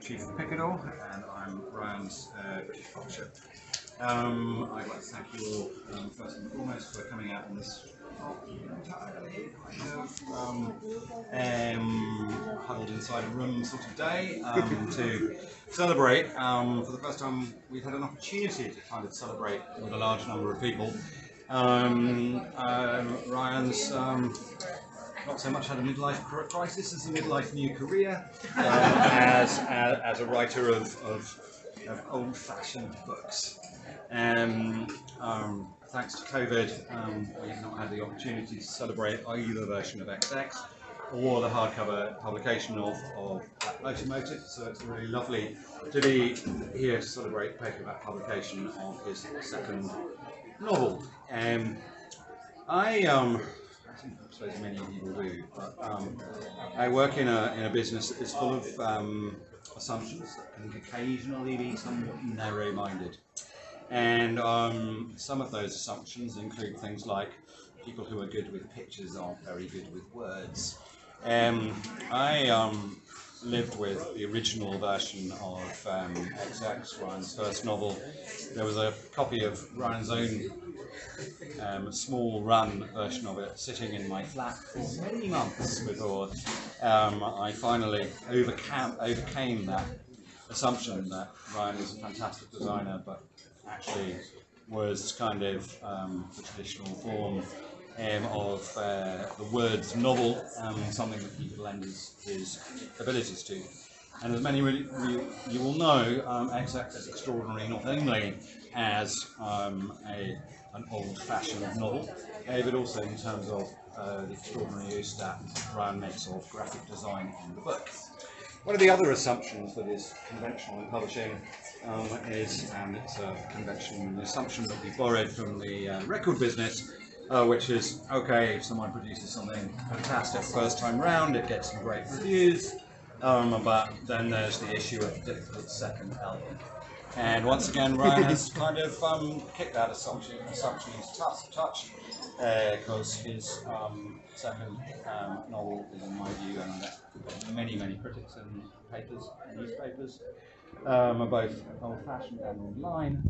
Chief of Picador, and I'm Ryan's British publisher. I'd like to thank you all first and foremost for coming out on this huddled inside a room sort of day to celebrate. For the first time, we've had an opportunity to kind of celebrate with a large number of people. Ryan's not so much had a midlife crisis as a midlife new career as a writer of old-fashioned books. Thanks to COVID, we've not had the opportunity to celebrate either version of XX or the hardcover publication of Locomotive, so it's really lovely to be here to celebrate the paperback publication of his second novel. I suppose many people do, but I work in a business that is full of assumptions that can occasionally be somewhat narrow-minded. And some of those assumptions include things like people who are good with pictures aren't very good with words. I lived with the original version of XX, Ryan's first novel. There was a copy of Ryan's own small run version of it sitting in my flat for many months before I finally overcame that assumption that Ryan is a fantastic designer, but actually was kind of the traditional form of the words novel, something that he could lend his abilities to. And as many of you will know, XX is extraordinary not only as an old-fashioned novel, but also in terms of the extraordinary use that Ryan makes of graphic design in the book. One of the other assumptions that is conventional in publishing is, and it's a conventional assumption that we borrowed from the record business, which is, okay, if someone produces something fantastic first time round, it gets some great reviews, but then there's the issue of the difficult second album. And once again, Ryan has kind of kicked that assumption he's touched, because his second novel is, in my view, and many critics and newspapers, are both old-fashioned and online.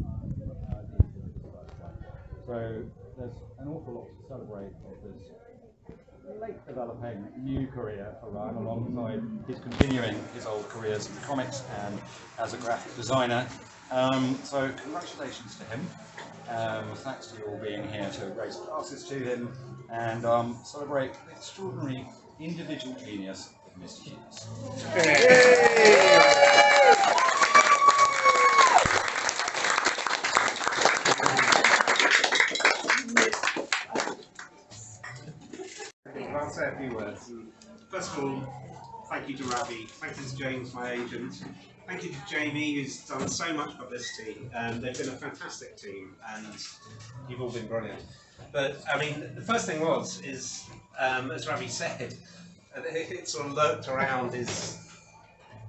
So there's an awful lot to celebrate of this late developing new career for Ryan, alongside his continuing his old careers in comics and as a graphic designer. So congratulations to him. Thanks to you all being here to raise glasses to him and celebrate the extraordinary individual genius of Mr. Hughes. I'll say a few words. First of all, thank you to Ravi, thank you to James, my agent, thank you to Jamie, who's done so much publicity. They've been a fantastic team, and you've all been brilliant. But I mean, the first thing is as Ravi said, it sort of lurked around his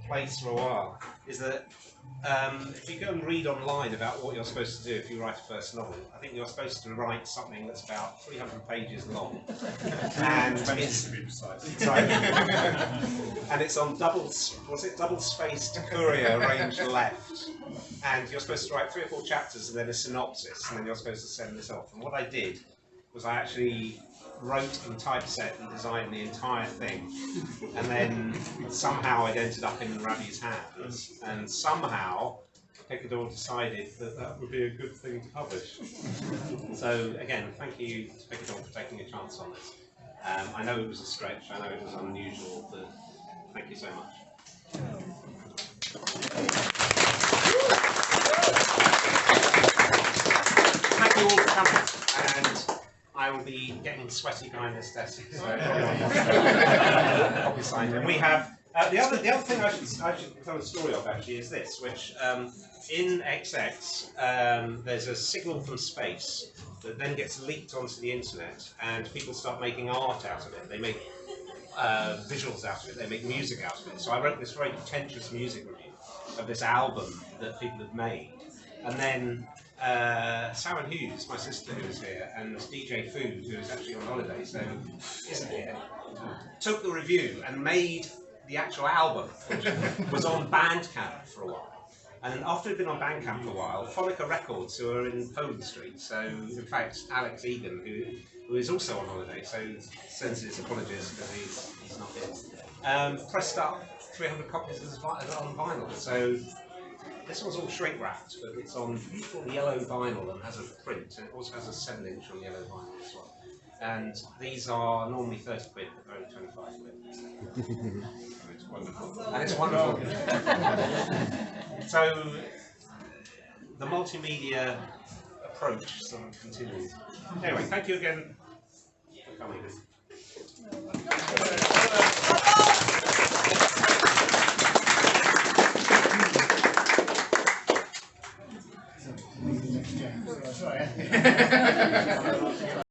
place for a while, is that if you go and read online about what you're supposed to do if you write a first novel, I think you're supposed to write something that's about 300 pages long, and it's and it's on double-spaced courier arranged left, and you're supposed to write 3 or 4 chapters and then a synopsis, and then you're supposed to send this off. And what I did was I actually wrote in typeset and designed the entire thing, and then somehow it ended up in Ravi's hands, and somehow Picador decided that that would be a good thing to publish. So again, thank you to Picador for taking a chance on this. I know it was a stretch, I know it was unusual, but thank you so much. Thank you all for coming, and I will be getting sweaty behind this desk, so copy signed. And we have the other thing I should tell a story of actually is this, which in XX there's a signal from space that then gets leaked onto the internet, and people start making art out of it. They make visuals out of it. They make music out of it. So I wrote this very pretentious music review of this album that people had made, and then Sarah Hughes, my sister who is here, and DJ Food, who is actually on holiday, so isn't here, took the review and made the actual album, which was on Bandcamp for a while. And after it'd been on Bandcamp for a while, Phonica Records, who are in Poland Street, so in fact Alex Egan, who is also on holiday, so sends his apologies because he's not here, pressed up 300 copies of it on vinyl. So this was all shrink wrapped, but it's on yellow vinyl and has a print, and it also has a 7-inch on yellow vinyl as well. And these are normally 30 quid, but they're only 25 quid. It's wonderful. And it's wonderful. So the multimedia approach sort of continues. Anyway, thank you again for coming.